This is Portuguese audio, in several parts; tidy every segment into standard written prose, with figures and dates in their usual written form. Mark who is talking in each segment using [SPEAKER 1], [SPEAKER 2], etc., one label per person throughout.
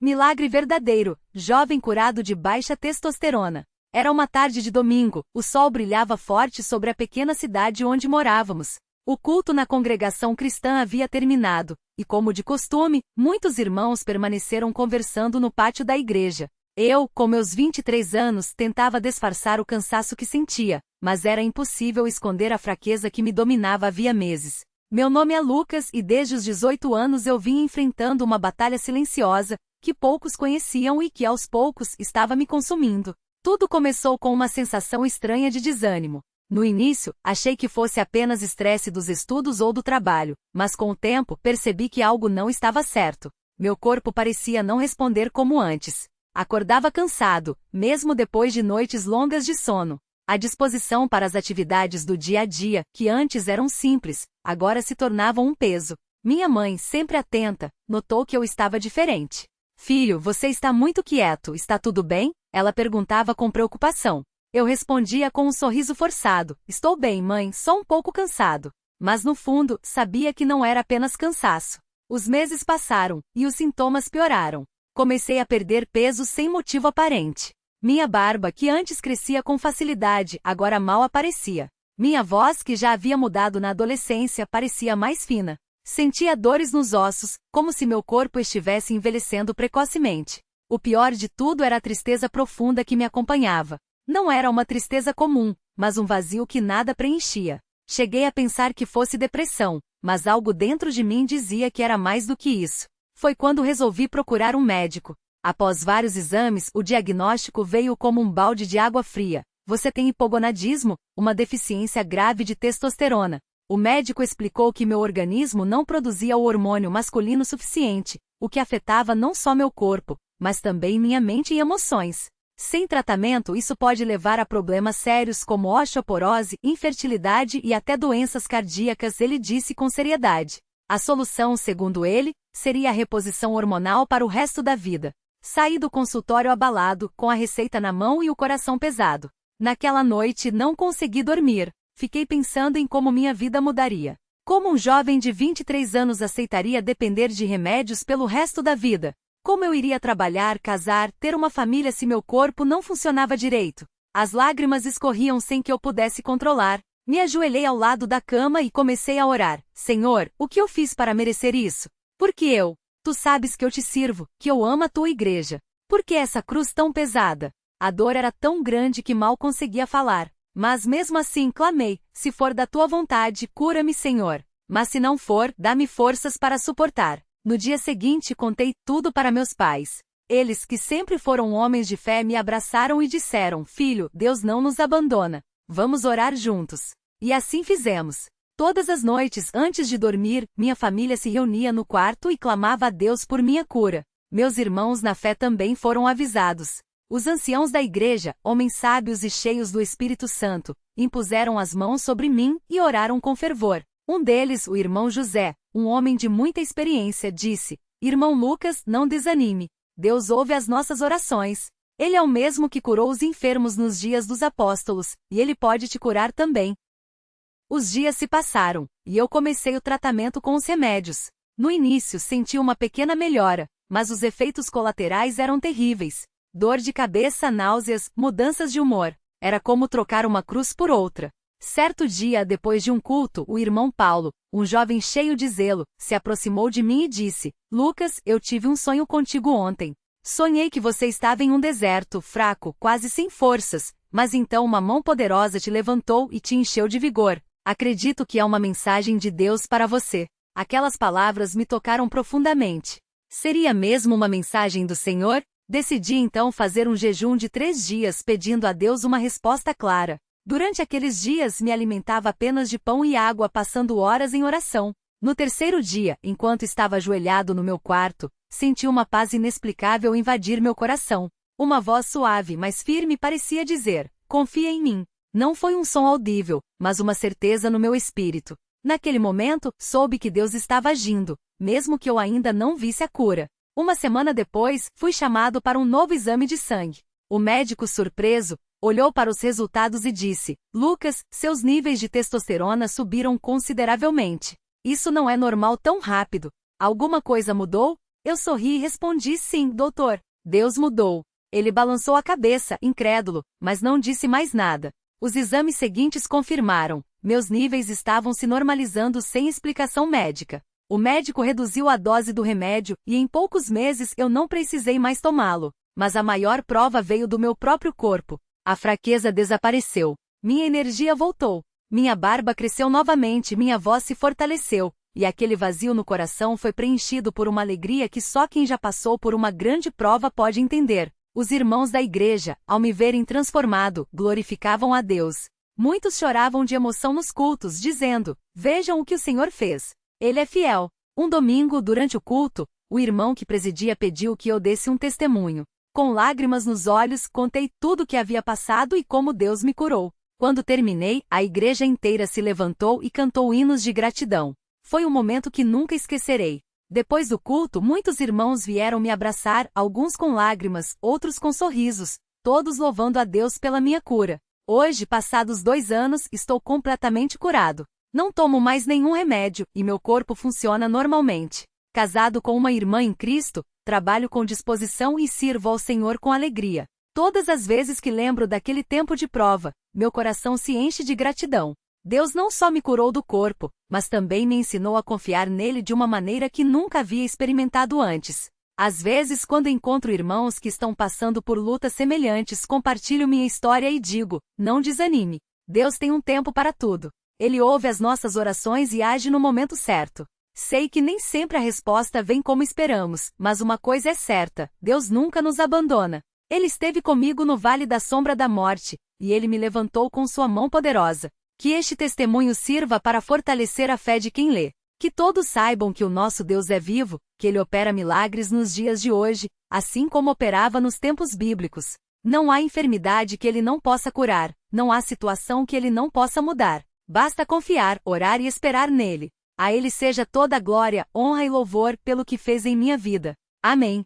[SPEAKER 1] Milagre verdadeiro, jovem curado de baixa testosterona. Era uma tarde de domingo, o sol brilhava forte sobre a pequena cidade onde morávamos. O culto na congregação cristã havia terminado, e como de costume, muitos irmãos permaneceram conversando no pátio da igreja. Eu, com meus 23 anos, tentava disfarçar o cansaço que sentia, mas era impossível esconder a fraqueza que me dominava havia meses. Meu nome é Lucas e desde os 18 anos eu vinha enfrentando uma batalha silenciosa, que poucos conheciam e que aos poucos estava me consumindo. Tudo começou com uma sensação estranha de desânimo. No início, achei que fosse apenas estresse dos estudos ou do trabalho, mas com o tempo percebi que algo não estava certo. Meu corpo parecia não responder como antes. Acordava cansado, mesmo depois de noites longas de sono. A disposição para as atividades do dia a dia, que antes eram simples, agora se tornavam um peso. Minha mãe, sempre atenta, notou que eu estava diferente. Filho, você está muito quieto, está tudo bem? Ela perguntava com preocupação. Eu respondia com um sorriso forçado. Estou bem, mãe, só um pouco cansado. Mas no fundo, sabia que não era apenas cansaço. Os meses passaram, e os sintomas pioraram. Comecei a perder peso sem motivo aparente. Minha barba, que antes crescia com facilidade, agora mal aparecia. Minha voz, que já havia mudado na adolescência, parecia mais fina. Sentia dores nos ossos, como se meu corpo estivesse envelhecendo precocemente. O pior de tudo era a tristeza profunda que me acompanhava. Não era uma tristeza comum, mas um vazio que nada preenchia. Cheguei a pensar que fosse depressão, mas algo dentro de mim dizia que era mais do que isso. Foi quando resolvi procurar um médico. Após vários exames, o diagnóstico veio como um balde de água fria. Você tem hipogonadismo, uma deficiência grave de testosterona. O médico explicou que meu organismo não produzia o hormônio masculino suficiente, o que afetava não só meu corpo, mas também minha mente e emoções. Sem tratamento, isso pode levar a problemas sérios como osteoporose, infertilidade e até doenças cardíacas, ele disse com seriedade. A solução, segundo ele, seria a reposição hormonal para o resto da vida. Saí do consultório abalado, com a receita na mão e o coração pesado. Naquela noite não consegui dormir. Fiquei pensando em como minha vida mudaria. Como um jovem de 23 anos aceitaria depender de remédios pelo resto da vida? Como eu iria trabalhar, casar, ter uma família se meu corpo não funcionava direito? As lágrimas escorriam sem que eu pudesse controlar. Me ajoelhei ao lado da cama e comecei a orar. Senhor, o que eu fiz para merecer isso? Por que eu? Tu sabes que eu te sirvo, que eu amo a tua igreja. Por que essa cruz tão pesada? A dor era tão grande que mal conseguia falar. Mas mesmo assim clamei, se for da tua vontade, cura-me, Senhor. Mas se não for, dá-me forças para suportar. No dia seguinte contei tudo para meus pais. Eles, que sempre foram homens de fé, me abraçaram e disseram, filho, Deus não nos abandona. Vamos orar juntos. E assim fizemos. Todas as noites, antes de dormir, minha família se reunia no quarto e clamava a Deus por minha cura. Meus irmãos na fé também foram avisados. Os anciãos da igreja, homens sábios e cheios do Espírito Santo, impuseram as mãos sobre mim e oraram com fervor. Um deles, o irmão José, um homem de muita experiência, disse, Irmão Lucas, não desanime. Deus ouve as nossas orações. Ele é o mesmo que curou os enfermos nos dias dos apóstolos, e ele pode te curar também. Os dias se passaram, e eu comecei o tratamento com os remédios. No início senti uma pequena melhora, mas os efeitos colaterais eram terríveis. Dor de cabeça, náuseas, mudanças de humor. Era como trocar uma cruz por outra. Certo dia, depois de um culto, o irmão Paulo, um jovem cheio de zelo, se aproximou de mim e disse, Lucas, eu tive um sonho contigo ontem. Sonhei que você estava em um deserto, fraco, quase sem forças, mas então uma mão poderosa te levantou e te encheu de vigor. Acredito que é uma mensagem de Deus para você. Aquelas palavras me tocaram profundamente. Seria mesmo uma mensagem do Senhor? Decidi então fazer um jejum de 3 dias pedindo a Deus uma resposta clara. Durante aqueles dias me alimentava apenas de pão e água, passando horas em oração. No terceiro dia, enquanto estava ajoelhado no meu quarto, senti uma paz inexplicável invadir meu coração. Uma voz suave, mas firme parecia dizer, confia em mim. Não foi um som audível, mas uma certeza no meu espírito. Naquele momento, soube que Deus estava agindo, mesmo que eu ainda não visse a cura. Uma semana depois, fui chamado para um novo exame de sangue. O médico, surpreso, olhou para os resultados e disse, Lucas, seus níveis de testosterona subiram consideravelmente. Isso não é normal tão rápido. Alguma coisa mudou? Eu sorri e respondi: sim, doutor. Deus mudou. Ele balançou a cabeça, incrédulo, mas não disse mais nada. Os exames seguintes confirmaram: meus níveis estavam se normalizando sem explicação médica. O médico reduziu a dose do remédio e em poucos meses eu não precisei mais tomá-lo. Mas a maior prova veio do meu próprio corpo. A fraqueza desapareceu. Minha energia voltou. Minha barba cresceu novamente, minha voz se fortaleceu, e aquele vazio no coração foi preenchido por uma alegria que só quem já passou por uma grande prova pode entender. Os irmãos da igreja, ao me verem transformado, glorificavam a Deus. Muitos choravam de emoção nos cultos, dizendo: vejam o que o Senhor fez. Ele é fiel. Um domingo, durante o culto, o irmão que presidia pediu que eu desse um testemunho. Com lágrimas nos olhos, contei tudo o que havia passado e como Deus me curou. Quando terminei, a igreja inteira se levantou e cantou hinos de gratidão. Foi um momento que nunca esquecerei. Depois do culto, muitos irmãos vieram me abraçar, alguns com lágrimas, outros com sorrisos, todos louvando a Deus pela minha cura. Hoje, passados 2 anos, estou completamente curado. Não tomo mais nenhum remédio, e meu corpo funciona normalmente. Casado com uma irmã em Cristo, trabalho com disposição e sirvo ao Senhor com alegria. Todas as vezes que lembro daquele tempo de prova, meu coração se enche de gratidão. Deus não só me curou do corpo, mas também me ensinou a confiar nele de uma maneira que nunca havia experimentado antes. Às vezes, quando encontro irmãos que estão passando por lutas semelhantes, compartilho minha história e digo: não desanime. Deus tem um tempo para tudo. Ele ouve as nossas orações e age no momento certo. Sei que nem sempre a resposta vem como esperamos, mas uma coisa é certa: Deus nunca nos abandona. Ele esteve comigo no vale da sombra da morte, e ele me levantou com sua mão poderosa. Que este testemunho sirva para fortalecer a fé de quem lê. Que todos saibam que o nosso Deus é vivo, que ele opera milagres nos dias de hoje, assim como operava nos tempos bíblicos. Não há enfermidade que ele não possa curar, não há situação que ele não possa mudar. Basta confiar, orar e esperar nele. A ele seja toda a glória, honra e louvor pelo que fez em minha vida. Amém.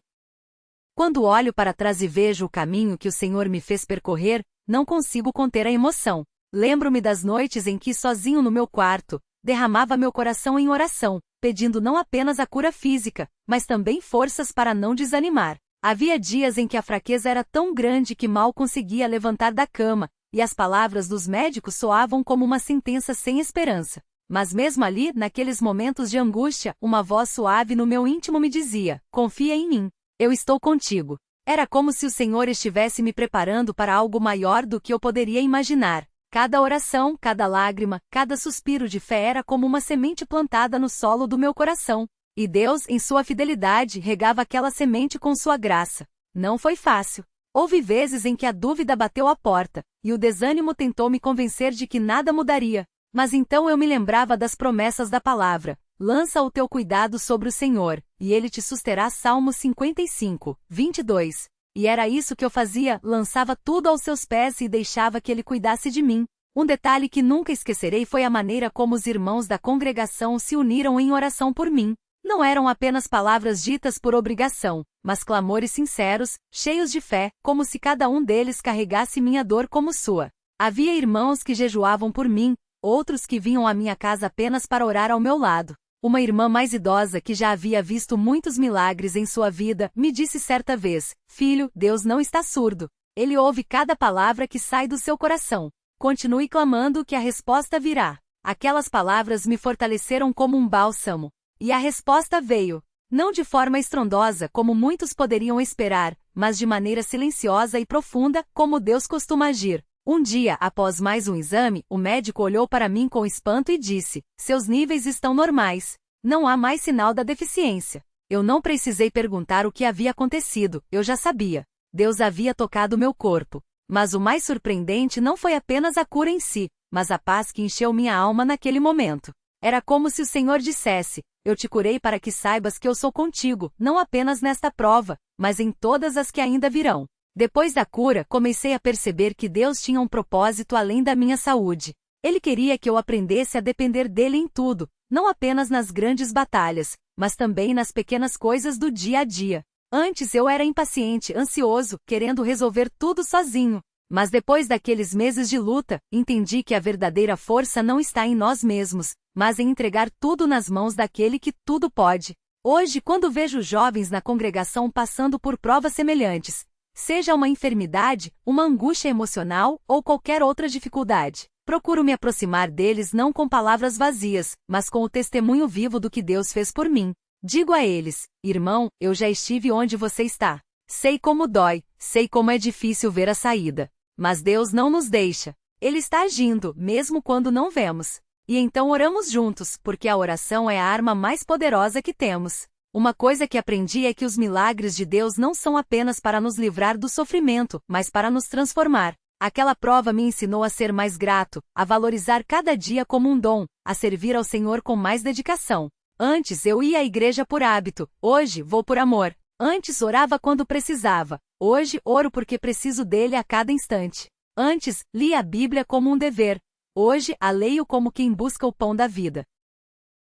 [SPEAKER 1] Quando olho para trás e vejo o caminho que o Senhor me fez percorrer, não consigo conter a emoção. Lembro-me das noites em que, sozinho no meu quarto, derramava meu coração em oração, pedindo não apenas a cura física, mas também forças para não desanimar. Havia dias em que a fraqueza era tão grande que mal conseguia levantar da cama, e as palavras dos médicos soavam como uma sentença sem esperança. Mas mesmo ali, naqueles momentos de angústia, uma voz suave no meu íntimo me dizia: confia em mim. Eu estou contigo. Era como se o Senhor estivesse me preparando para algo maior do que eu poderia imaginar. Cada oração, cada lágrima, cada suspiro de fé era como uma semente plantada no solo do meu coração. E Deus, em sua fidelidade, regava aquela semente com sua graça. Não foi fácil. Houve vezes em que a dúvida bateu à porta, e o desânimo tentou me convencer de que nada mudaria. Mas então eu me lembrava das promessas da palavra: lança o teu cuidado sobre o Senhor, e ele te susterá. Salmos 55, 22. E era isso que eu fazia, lançava tudo aos seus pés e deixava que ele cuidasse de mim. Um detalhe que nunca esquecerei foi a maneira como os irmãos da congregação se uniram em oração por mim. Não eram apenas palavras ditas por obrigação, mas clamores sinceros, cheios de fé, como se cada um deles carregasse minha dor como sua. Havia irmãos que jejuavam por mim, outros que vinham à minha casa apenas para orar ao meu lado. Uma irmã mais idosa que já havia visto muitos milagres em sua vida, me disse certa vez: filho, Deus não está surdo. Ele ouve cada palavra que sai do seu coração. Continue clamando que a resposta virá. Aquelas palavras me fortaleceram como um bálsamo. E a resposta veio. Não de forma estrondosa, como muitos poderiam esperar, mas de maneira silenciosa e profunda, como Deus costuma agir. Um dia, após mais um exame, o médico olhou para mim com espanto e disse: seus níveis estão normais. Não há mais sinal da deficiência. Eu não precisei perguntar o que havia acontecido, eu já sabia. Deus havia tocado meu corpo. Mas o mais surpreendente não foi apenas a cura em si, mas a paz que encheu minha alma naquele momento. Era como se o Senhor dissesse: eu te curei para que saibas que eu sou contigo, não apenas nesta prova, mas em todas as que ainda virão. Depois da cura, comecei a perceber que Deus tinha um propósito além da minha saúde. Ele queria que eu aprendesse a depender dele em tudo, não apenas nas grandes batalhas, mas também nas pequenas coisas do dia a dia. Antes eu era impaciente, ansioso, querendo resolver tudo sozinho. Mas depois daqueles meses de luta, entendi que a verdadeira força não está em nós mesmos, mas em entregar tudo nas mãos daquele que tudo pode. Hoje, quando vejo jovens na congregação passando por provas semelhantes, seja uma enfermidade, uma angústia emocional ou qualquer outra dificuldade, procuro me aproximar deles não com palavras vazias, mas com o testemunho vivo do que Deus fez por mim. Digo a eles: irmão, eu já estive onde você está. Sei como dói, sei como é difícil ver a saída. Mas Deus não nos deixa. Ele está agindo, mesmo quando não vemos. E então oramos juntos, porque a oração é a arma mais poderosa que temos. Uma coisa que aprendi é que os milagres de Deus não são apenas para nos livrar do sofrimento, mas para nos transformar. Aquela prova me ensinou a ser mais grato, a valorizar cada dia como um dom, a servir ao Senhor com mais dedicação. Antes eu ia à igreja por hábito, hoje vou por amor. Antes orava quando precisava, hoje oro porque preciso dele a cada instante. Antes, lia a Bíblia como um dever, hoje a leio como quem busca o pão da vida.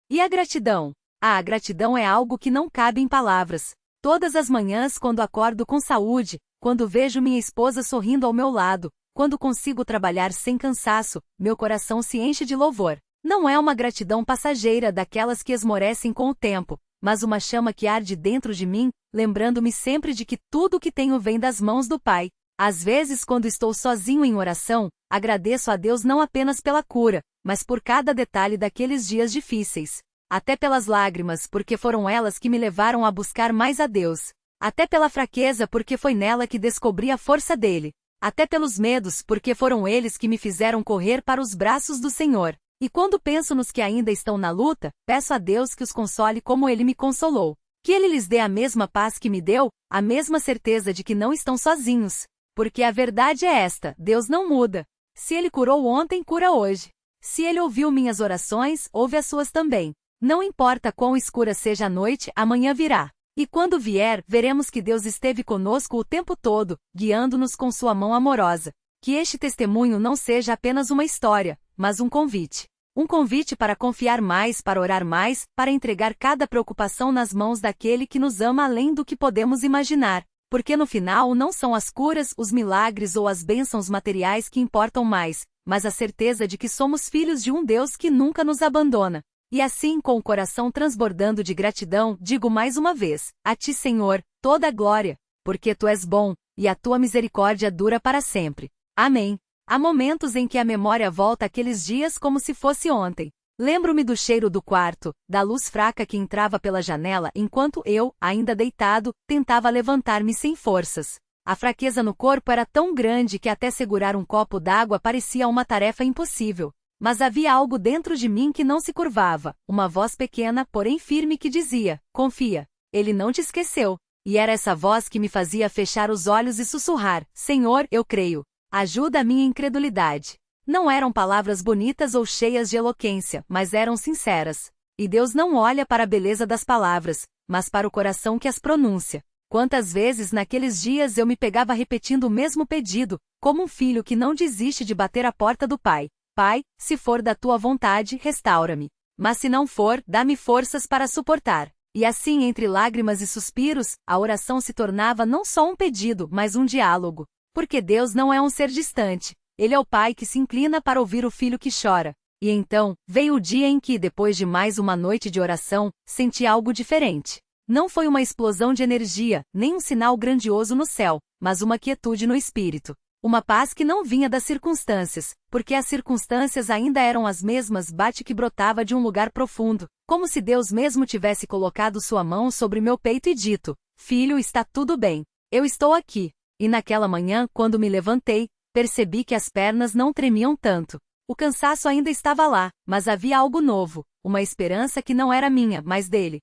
[SPEAKER 1] E a gratidão? A gratidão é algo que não cabe em palavras. Todas as manhãs quando acordo com saúde, quando vejo minha esposa sorrindo ao meu lado, quando consigo trabalhar sem cansaço, meu coração se enche de louvor. Não é uma gratidão passageira daquelas que esmorecem com o tempo, mas uma chama que arde dentro de mim, lembrando-me sempre de que tudo o que tenho vem das mãos do Pai. Às vezes, quando estou sozinho em oração, agradeço a Deus não apenas pela cura, mas por cada detalhe daqueles dias difíceis. Até pelas lágrimas, porque foram elas que me levaram a buscar mais a Deus. Até pela fraqueza, porque foi nela que descobri a força dele. Até pelos medos, porque foram eles que me fizeram correr para os braços do Senhor. E quando penso nos que ainda estão na luta, peço a Deus que os console como Ele me consolou. Que Ele lhes dê a mesma paz que me deu, a mesma certeza de que não estão sozinhos. Porque a verdade é esta: Deus não muda. Se Ele curou ontem, cura hoje. Se Ele ouviu minhas orações, ouve as suas também. Não importa quão escura seja a noite, amanhã virá. E quando vier, veremos que Deus esteve conosco o tempo todo, guiando-nos com sua mão amorosa. Que este testemunho não seja apenas uma história, mas um convite. Um convite para confiar mais, para orar mais, para entregar cada preocupação nas mãos daquele que nos ama além do que podemos imaginar. Porque no final não são as curas, os milagres ou as bênçãos materiais que importam mais, mas a certeza de que somos filhos de um Deus que nunca nos abandona. E assim, com o coração transbordando de gratidão, digo mais uma vez: a ti, Senhor, toda a glória, porque tu és bom, e a tua misericórdia dura para sempre. Amém. Há momentos em que a memória volta àqueles dias como se fosse ontem. Lembro-me do cheiro do quarto, da luz fraca que entrava pela janela enquanto eu, ainda deitado, tentava levantar-me sem forças. A fraqueza no corpo era tão grande que até segurar um copo d'água parecia uma tarefa impossível. Mas havia algo dentro de mim que não se curvava, uma voz pequena, porém firme que dizia: confia, Ele não te esqueceu. E era essa voz que me fazia fechar os olhos e sussurrar: Senhor, eu creio. Ajuda a minha incredulidade. Não eram palavras bonitas ou cheias de eloquência, mas eram sinceras. E Deus não olha para a beleza das palavras, mas para o coração que as pronuncia. Quantas vezes naqueles dias eu me pegava repetindo o mesmo pedido, como um filho que não desiste de bater a porta do pai: Pai, se for da tua vontade, restaura-me. Mas se não for, dá-me forças para suportar. E assim, entre lágrimas e suspiros, a oração se tornava não só um pedido, mas um diálogo. Porque Deus não é um ser distante. Ele é o pai que se inclina para ouvir o filho que chora. E então, veio o dia em que, depois de mais uma noite de oração, senti algo diferente. Não foi uma explosão de energia, nem um sinal grandioso no céu, mas uma quietude no espírito. Uma paz que não vinha das circunstâncias, porque as circunstâncias ainda eram as mesmas, bate que brotava de um lugar profundo, como se Deus mesmo tivesse colocado sua mão sobre meu peito e dito: Filho, está tudo bem. Eu estou aqui. E naquela manhã, quando me levantei, percebi que as pernas não tremiam tanto. O cansaço ainda estava lá, mas havia algo novo, uma esperança que não era minha, mas dele.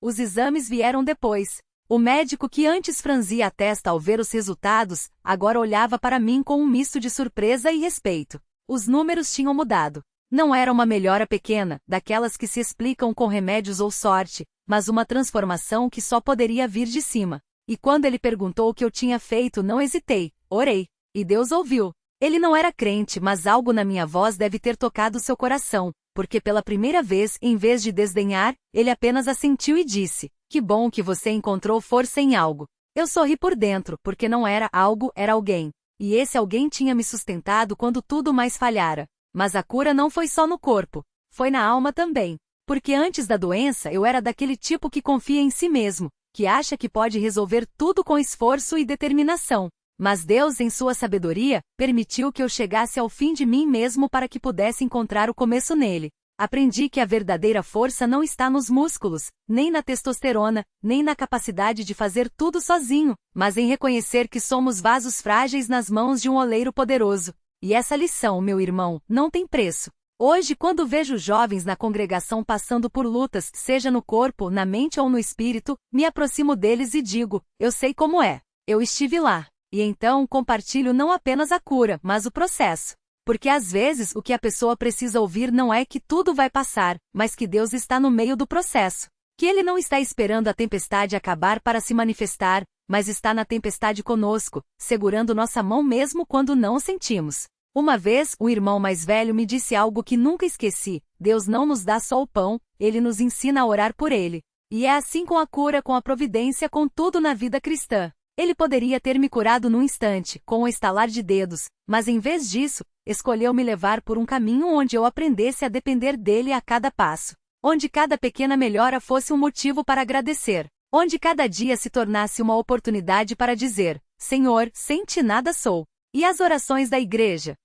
[SPEAKER 1] Os exames vieram depois. O médico que antes franzia a testa ao ver os resultados, agora olhava para mim com um misto de surpresa e respeito. Os números tinham mudado. Não era uma melhora pequena, daquelas que se explicam com remédios ou sorte, mas uma transformação que só poderia vir de cima. E quando ele perguntou o que eu tinha feito, não hesitei, orei. E Deus ouviu. Ele não era crente, mas algo na minha voz deve ter tocado seu coração, porque pela primeira vez, em vez de desdenhar, ele apenas assentiu e disse: Que bom que você encontrou força em algo. Eu sorri por dentro, porque não era algo, era alguém. E esse alguém tinha me sustentado quando tudo mais falhara. Mas a cura não foi só no corpo, foi na alma também. Porque antes da doença eu era daquele tipo que confia em si mesmo, que acha que pode resolver tudo com esforço e determinação. Mas Deus, em sua sabedoria, permitiu que eu chegasse ao fim de mim mesmo para que pudesse encontrar o começo nele. Aprendi que a verdadeira força não está nos músculos, nem na testosterona, nem na capacidade de fazer tudo sozinho, mas em reconhecer que somos vasos frágeis nas mãos de um oleiro poderoso. E essa lição, meu irmão, não tem preço. Hoje, quando vejo jovens na congregação passando por lutas, seja no corpo, na mente ou no espírito, me aproximo deles e digo: eu sei como é. Eu estive lá. E então compartilho não apenas a cura, mas o processo. Porque às vezes o que a pessoa precisa ouvir não é que tudo vai passar, mas que Deus está no meio do processo. Que Ele não está esperando a tempestade acabar para se manifestar, mas está na tempestade conosco, segurando nossa mão mesmo quando não sentimos. Uma vez, um irmão mais velho me disse algo que nunca esqueci: Deus não nos dá só o pão, Ele nos ensina a orar por Ele. E é assim com a cura, com a providência, com tudo na vida cristã. Ele poderia ter me curado num instante, com um estalar de dedos, mas em vez disso, escolheu me levar por um caminho onde eu aprendesse a depender dele a cada passo. Onde cada pequena melhora fosse um motivo para agradecer. Onde cada dia se tornasse uma oportunidade para dizer: Senhor, sem ti nada sou. E as orações da igreja?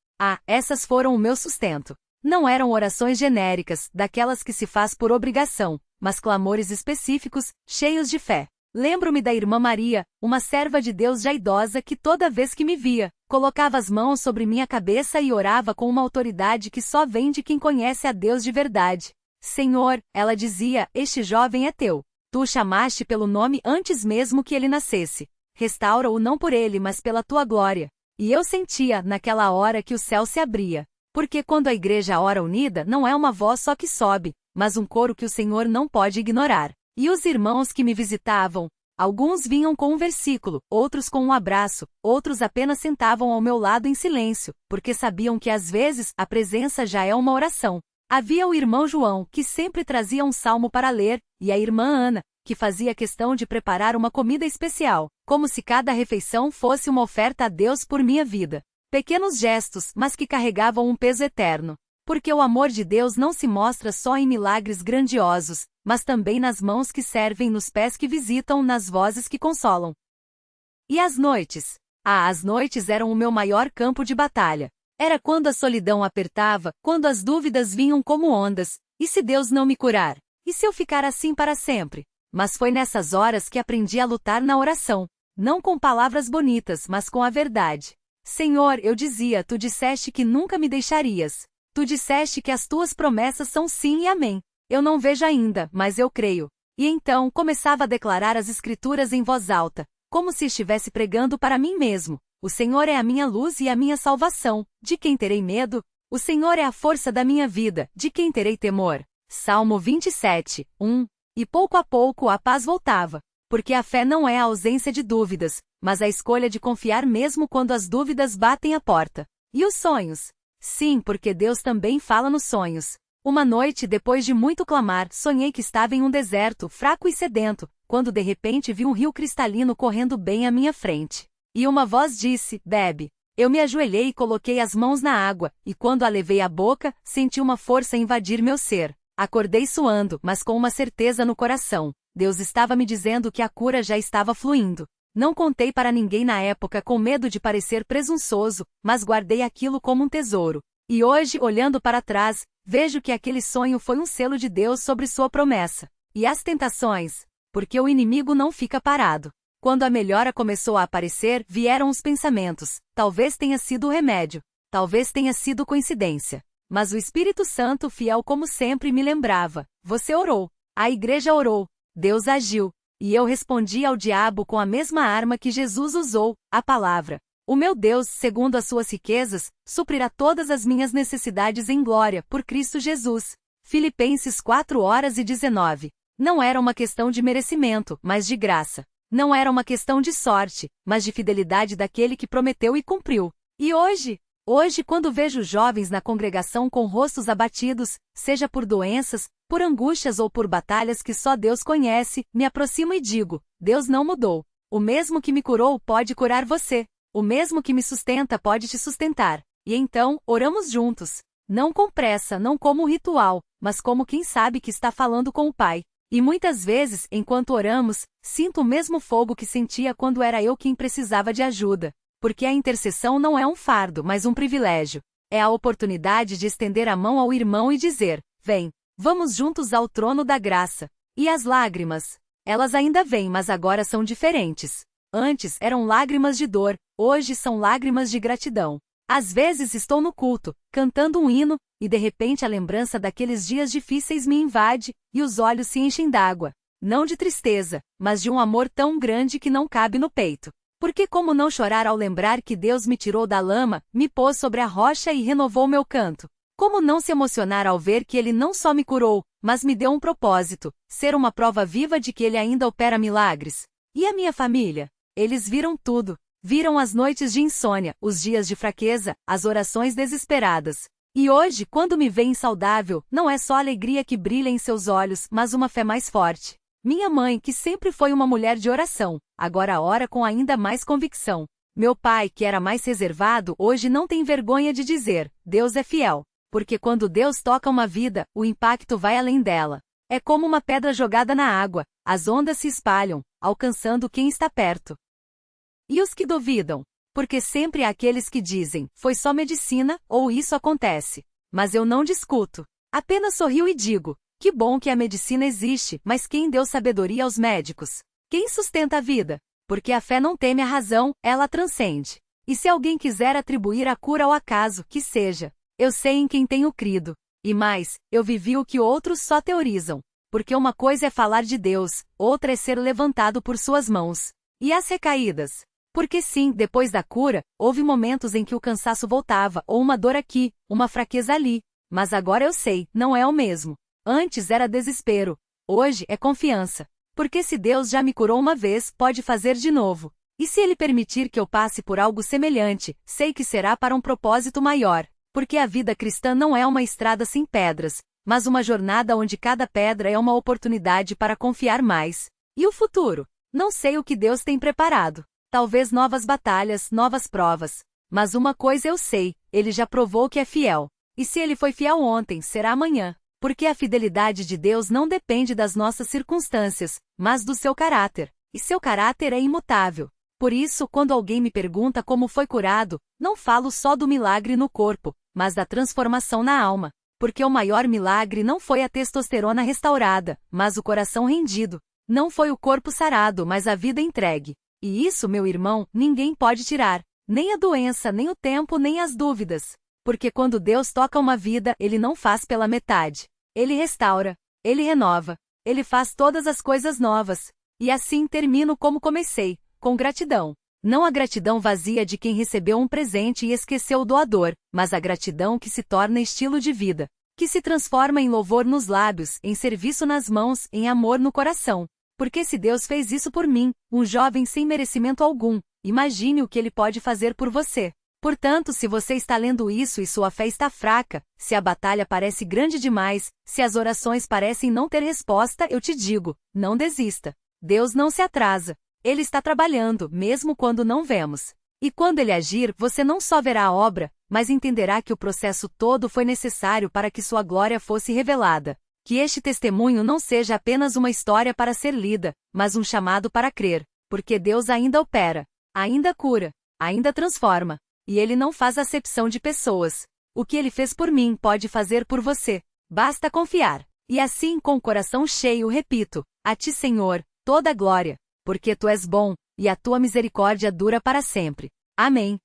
[SPEAKER 1] Essas foram o meu sustento. Não eram orações genéricas, daquelas que se faz por obrigação, mas clamores específicos, cheios de fé. Lembro-me da irmã Maria, uma serva de Deus já idosa que toda vez que me via, colocava as mãos sobre minha cabeça e orava com uma autoridade que só vem de quem conhece a Deus de verdade. Senhor, ela dizia, este jovem é teu. Tu o chamaste pelo nome antes mesmo que ele nascesse. Restaura-o não por ele, mas pela tua glória. E eu sentia, naquela hora, que o céu se abria. Porque quando a igreja ora unida, não é uma voz só que sobe, mas um coro que o Senhor não pode ignorar. E os irmãos que me visitavam, alguns vinham com um versículo, outros com um abraço, outros apenas sentavam ao meu lado em silêncio, porque sabiam que às vezes a presença já é uma oração. Havia o irmão João, que sempre trazia um salmo para ler, e a irmã Ana, que fazia questão de preparar uma comida especial, como se cada refeição fosse uma oferta a Deus por minha vida. Pequenos gestos, mas que carregavam um peso eterno. Porque o amor de Deus não se mostra só em milagres grandiosos, mas também nas mãos que servem, nos pés que visitam, nas vozes que consolam. E as noites? As noites eram o meu maior campo de batalha. Era quando a solidão apertava, quando as dúvidas vinham como ondas. E se Deus não me curar? E se eu ficar assim para sempre? Mas foi nessas horas que aprendi a lutar na oração. Não com palavras bonitas, mas com a verdade. Senhor, eu dizia, tu disseste que nunca me deixarias. Tu disseste que as tuas promessas são sim e amém. Eu não vejo ainda, mas eu creio. E então começava a declarar as escrituras em voz alta, como se estivesse pregando para mim mesmo. O Senhor é a minha luz e a minha salvação. De quem terei medo? O Senhor é a força da minha vida. De quem terei temor? Salmo 27, 1. E pouco a pouco a paz voltava. Porque a fé não é a ausência de dúvidas, mas a escolha de confiar mesmo quando as dúvidas batem a porta. E os sonhos? Sim, porque Deus também fala nos sonhos. Uma noite, depois de muito clamar, sonhei que estava em um deserto, fraco e sedento, quando de repente vi um rio cristalino correndo bem à minha frente. E uma voz disse, bebe. Eu me ajoelhei e coloquei as mãos na água, e quando a levei à boca, senti uma força invadir meu ser. Acordei suando, mas com uma certeza no coração. Deus estava me dizendo que a cura já estava fluindo. Não contei para ninguém na época com medo de parecer presunçoso, mas guardei aquilo como um tesouro. E hoje, olhando para trás, vejo que aquele sonho foi um selo de Deus sobre sua promessa. E as tentações? Porque o inimigo não fica parado. Quando a melhora começou a aparecer, vieram os pensamentos. Talvez tenha sido o remédio. Talvez tenha sido coincidência. Mas o Espírito Santo, fiel como sempre, me lembrava. Você orou. A igreja orou. Deus agiu. E eu respondi ao diabo com a mesma arma que Jesus usou, a palavra. O meu Deus, segundo as suas riquezas, suprirá todas as minhas necessidades em glória, por Cristo Jesus. Filipenses 4:19. Não era uma questão de merecimento, mas de graça. Não era uma questão de sorte, mas de fidelidade daquele que prometeu e cumpriu. E hoje, quando vejo jovens na congregação com rostos abatidos, seja por doenças, por angústias ou por batalhas que só Deus conhece, me aproximo e digo, Deus não mudou. O mesmo que me curou pode curar você. O mesmo que me sustenta pode te sustentar. E então, oramos juntos. Não com pressa, não como um ritual, mas como quem sabe que está falando com o Pai. E muitas vezes, enquanto oramos, sinto o mesmo fogo que sentia quando era eu quem precisava de ajuda. Porque a intercessão não é um fardo, mas um privilégio. É a oportunidade de estender a mão ao irmão e dizer: vem, vamos juntos ao trono da graça. E as lágrimas? Elas ainda vêm, mas agora são diferentes. Antes eram lágrimas de dor, hoje são lágrimas de gratidão. Às vezes estou no culto, cantando um hino, e de repente a lembrança daqueles dias difíceis me invade, e os olhos se enchem d'água. Não de tristeza, mas de um amor tão grande que não cabe no peito. Porque como não chorar ao lembrar que Deus me tirou da lama, me pôs sobre a rocha e renovou meu canto? Como não se emocionar ao ver que Ele não só me curou, mas me deu um propósito, ser uma prova viva de que Ele ainda opera milagres? E a minha família? Eles viram tudo. Viram as noites de insônia, os dias de fraqueza, as orações desesperadas. E hoje, quando me veem saudável, não é só a alegria que brilha em seus olhos, mas uma fé mais forte. Minha mãe, que sempre foi uma mulher de oração, agora ora com ainda mais convicção. Meu pai, que era mais reservado, hoje não tem vergonha de dizer: Deus é fiel. Porque quando Deus toca uma vida, o impacto vai além dela. É como uma pedra jogada na água, as ondas se espalham, alcançando quem está perto. E os que duvidam? Porque sempre há aqueles que dizem: foi só medicina, ou isso acontece. Mas eu não discuto. Apenas sorrio e digo: que bom que a medicina existe, mas quem deu sabedoria aos médicos? Quem sustenta a vida? Porque a fé não teme a razão, ela transcende. E se alguém quiser atribuir a cura ao acaso, que seja. Eu sei em quem tenho crido. E mais, eu vivi o que outros só teorizam. Porque uma coisa é falar de Deus, outra é ser levantado por suas mãos. E as recaídas? Porque sim, depois da cura, houve momentos em que o cansaço voltava, ou uma dor aqui, uma fraqueza ali. Mas agora eu sei, não é o mesmo. Antes era desespero. Hoje é confiança. Porque se Deus já me curou uma vez, pode fazer de novo. E se Ele permitir que eu passe por algo semelhante, sei que será para um propósito maior. Porque a vida cristã não é uma estrada sem pedras, mas uma jornada onde cada pedra é uma oportunidade para confiar mais. E o futuro? Não sei o que Deus tem preparado. Talvez novas batalhas, novas provas. Mas uma coisa eu sei, Ele já provou que é fiel. E se Ele foi fiel ontem, será amanhã. Porque a fidelidade de Deus não depende das nossas circunstâncias, mas do seu caráter. E seu caráter é imutável. Por isso, quando alguém me pergunta como foi curado, não falo só do milagre no corpo, mas da transformação na alma. Porque o maior milagre não foi a testosterona restaurada, mas o coração rendido. Não foi o corpo sarado, mas a vida entregue. E isso, meu irmão, ninguém pode tirar. Nem a doença, nem o tempo, nem as dúvidas. Porque quando Deus toca uma vida, Ele não faz pela metade. Ele restaura. Ele renova. Ele faz todas as coisas novas. E assim termino como comecei, com gratidão. Não a gratidão vazia de quem recebeu um presente e esqueceu o doador, mas a gratidão que se torna estilo de vida. Que se transforma em louvor nos lábios, em serviço nas mãos, em amor no coração. Porque se Deus fez isso por mim, um jovem sem merecimento algum, imagine o que Ele pode fazer por você. Portanto, se você está lendo isso e sua fé está fraca, se a batalha parece grande demais, se as orações parecem não ter resposta, eu te digo, não desista. Deus não se atrasa. Ele está trabalhando, mesmo quando não vemos. E quando Ele agir, você não só verá a obra, mas entenderá que o processo todo foi necessário para que sua glória fosse revelada. Que este testemunho não seja apenas uma história para ser lida, mas um chamado para crer, porque Deus ainda opera, ainda cura, ainda transforma, e Ele não faz acepção de pessoas. O que Ele fez por mim pode fazer por você, basta confiar. E assim, com o coração cheio, repito: a Ti, Senhor, toda a glória, porque Tu és bom, e a Tua misericórdia dura para sempre. Amém.